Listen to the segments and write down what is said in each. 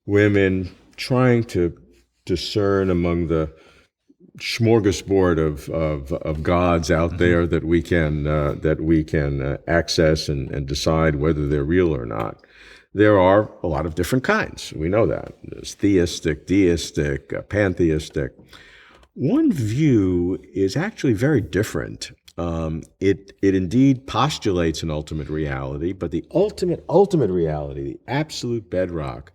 women, trying to discern among the smorgasbord of gods out there that we can access and decide whether they're real or not. There are a lot of different kinds. We know that. There's theistic, deistic, pantheistic. One view is actually very different. It indeed postulates an ultimate reality, but the ultimate reality, the absolute bedrock,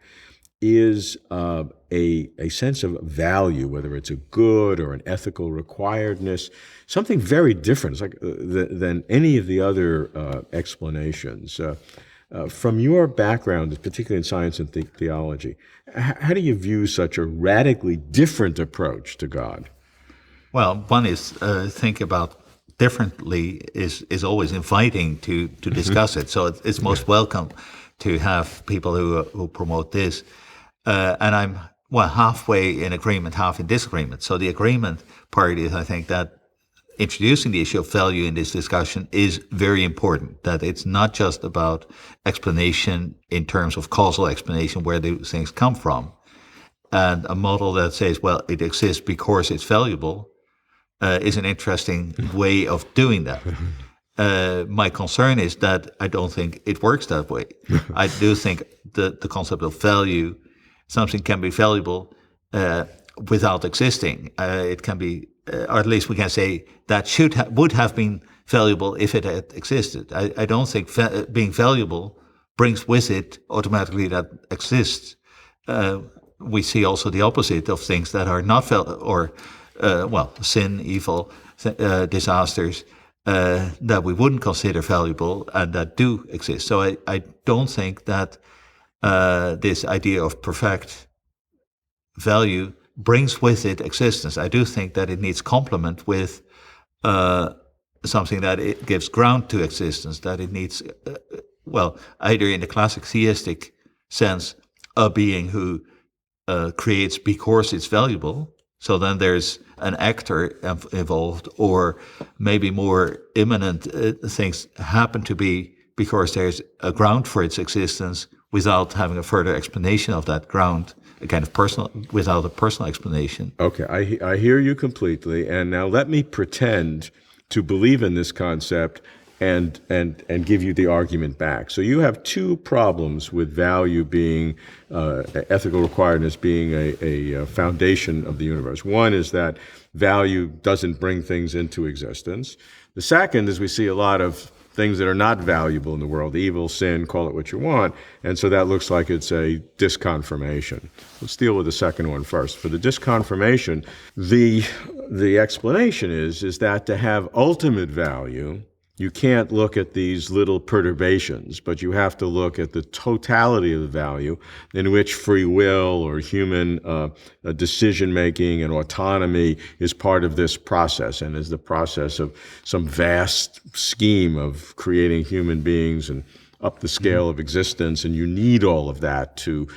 is a sense of value, whether it's a good or an ethical requiredness, something very different. It's like than any of the other explanations. From your background, particularly in science and theology, how do you view such a radically different approach to God? Well, one is think about differently is always inviting to discuss it. So it's most welcome to have people who promote this. And I'm halfway in agreement, half in disagreement. So the agreement part is, I think, that introducing the issue of value in this discussion is very important, that it's not just about explanation in terms of causal explanation, where these things come from. And a model that says, well, it exists because it's valuable, is an interesting way of doing that. My concern is that I don't think it works that way. I do think the concept of value, something can be valuable without existing. It can be, or at least we can say that would have been valuable if it had existed. I don't think being valuable brings with it automatically that exists. We see also the opposite of things that are not sin, evil, disasters, that we wouldn't consider valuable and that do exist. So I don't think that this idea of perfect value brings with it existence. I do think that it needs complement with something that it gives ground to existence, that it needs, either in the classic theistic sense, a being who creates because it's valuable. So then there's an actor involved, or maybe more imminent things happen to be because there's a ground for its existence without having a further explanation of that ground, without a personal explanation. Okay, I hear you completely, and now let me pretend to believe in this concept and give you the argument back. So you have two problems with value being, ethical requiredness being a foundation of the universe. One is that value doesn't bring things into existence. The second is we see a lot of things that are not valuable in the world, evil, sin, call it what you want, and so that looks like it's a disconfirmation. Let's deal with the second one first. For the disconfirmation, the explanation is that to have ultimate value, you can't look at these little perturbations, but you have to look at the totality of the value in which free will or human decision-making and autonomy is part of this process and is the process of some vast scheme of creating human beings and up the scale of existence, and you need all of that to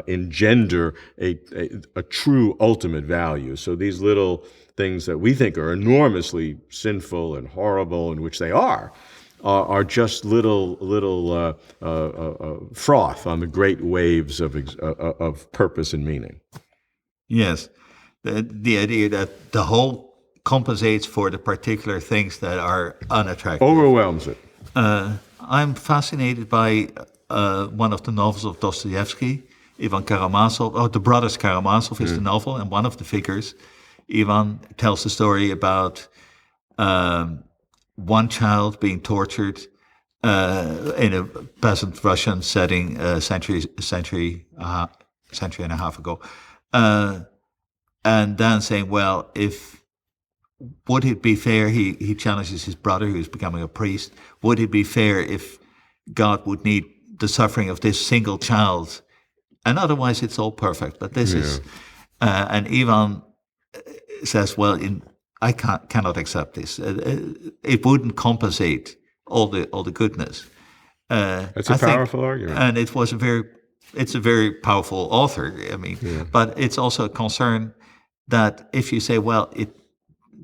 engender a true ultimate value. So these little things that we think are enormously sinful and horrible, and which they are just little froth on the great waves of purpose and meaning. Yes, the idea that the whole compensates for the particular things that are unattractive. Overwhelms it. I'm fascinated by one of the novels of Dostoevsky, Ivan Karamazov. The Brothers Karamazov is the novel, and one of the figures, Ivan, tells the story about one child being tortured in a peasant Russian setting a century and a half ago, and then saying, well, would it be fair, he challenges his brother who's becoming a priest, would it be fair if God would need the suffering of this single child, and otherwise it's all perfect, but this is, and Ivan says, well, I cannot accept this. It wouldn't compensate all the goodness. That's a powerful argument, and it's a very powerful author. I mean, but it's also a concern that if you say, well,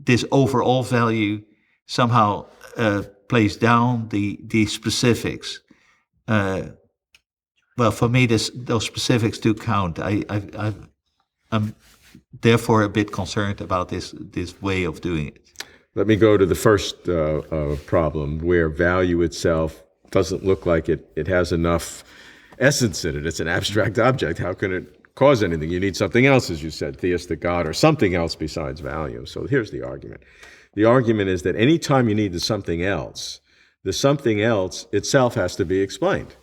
this overall value somehow plays down the specifics. Well, for me, those specifics do count. I'm therefore a bit concerned about this way of doing it. Let me go to the first problem, where value itself doesn't look like it has enough essence in it. It's an abstract object. How can it cause anything? You need something else, as you said, theistic God, or something else besides value. So here's the argument. The argument is that any time you need the something else itself has to be explained.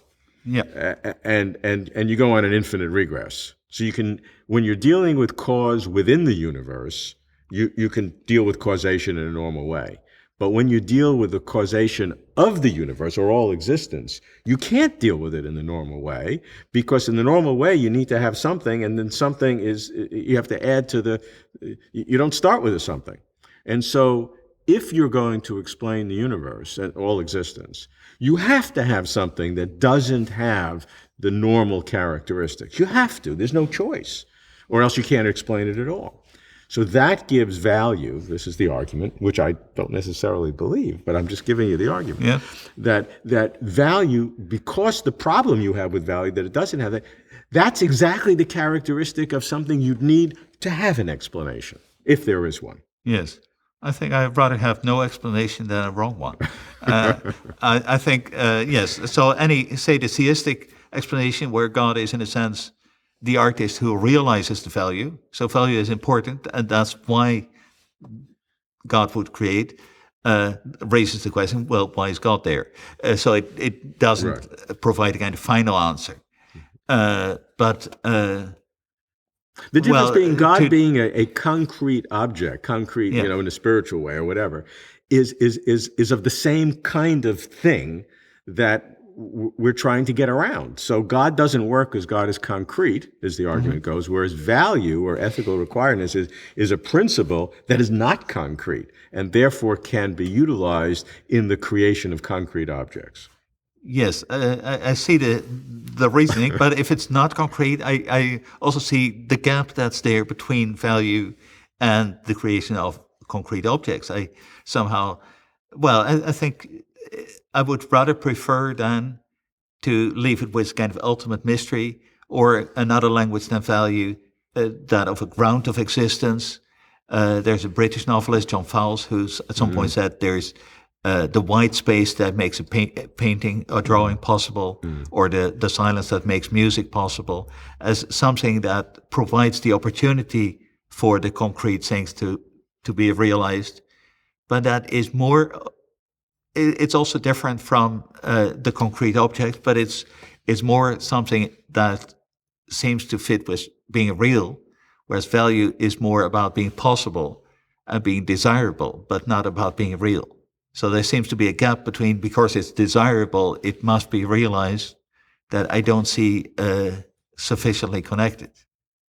Yeah. And you go on an infinite regress. So you can, when you're dealing with cause within the universe, you can deal with causation in a normal way. But when you deal with the causation of the universe or all existence, you can't deal with it in the normal way, because in the normal way you need to have something, and then something is, you have to add to you don't start with a something. And so if you're going to explain the universe and all existence, you have to have something that doesn't have the normal characteristics. You have to. There's no choice. Or else you can't explain it at all. So that gives value, this is the argument, which I don't necessarily believe, but I'm just giving you the argument, Yeah. that value, because the problem you have with value, that it doesn't have that, that's exactly the characteristic of something you'd need to have an explanation, if there is one. Yes. I think I'd rather have no explanation than a wrong one. I think, yes. So say the theistic explanation, where God is, in a sense, the artist who realizes the value. So value is important, and that's why God would create, raises the question, well, why is God there? So it doesn't provide a kind of final answer. But the difference being God being a concrete object, concrete, Yeah. In a spiritual way or whatever, is of the same kind of thing that we're trying to get around. So God doesn't work as God is concrete, as the argument goes, whereas value or ethical requirements is a principle that is not concrete and therefore can be utilized in the creation of concrete objects. Yes, I see the reasoning, but if it's not concrete, I also see the gap that's there between value and the creation of concrete objects. I think I would rather prefer than to leave it with kind of ultimate mystery, or another language than value, that of a ground of existence. There's a British novelist, John Fowles, who's at some point said there's the white space that makes a painting or drawing possible, or the silence that makes music possible, as something that provides the opportunity for the concrete things to be realized. But that is more, it's also different from the concrete object, but it's more something that seems to fit with being real, whereas value is more about being possible and being desirable, but not about being real. So there seems to be a gap between, because it's desirable, it must be realized, that I don't see sufficiently connected.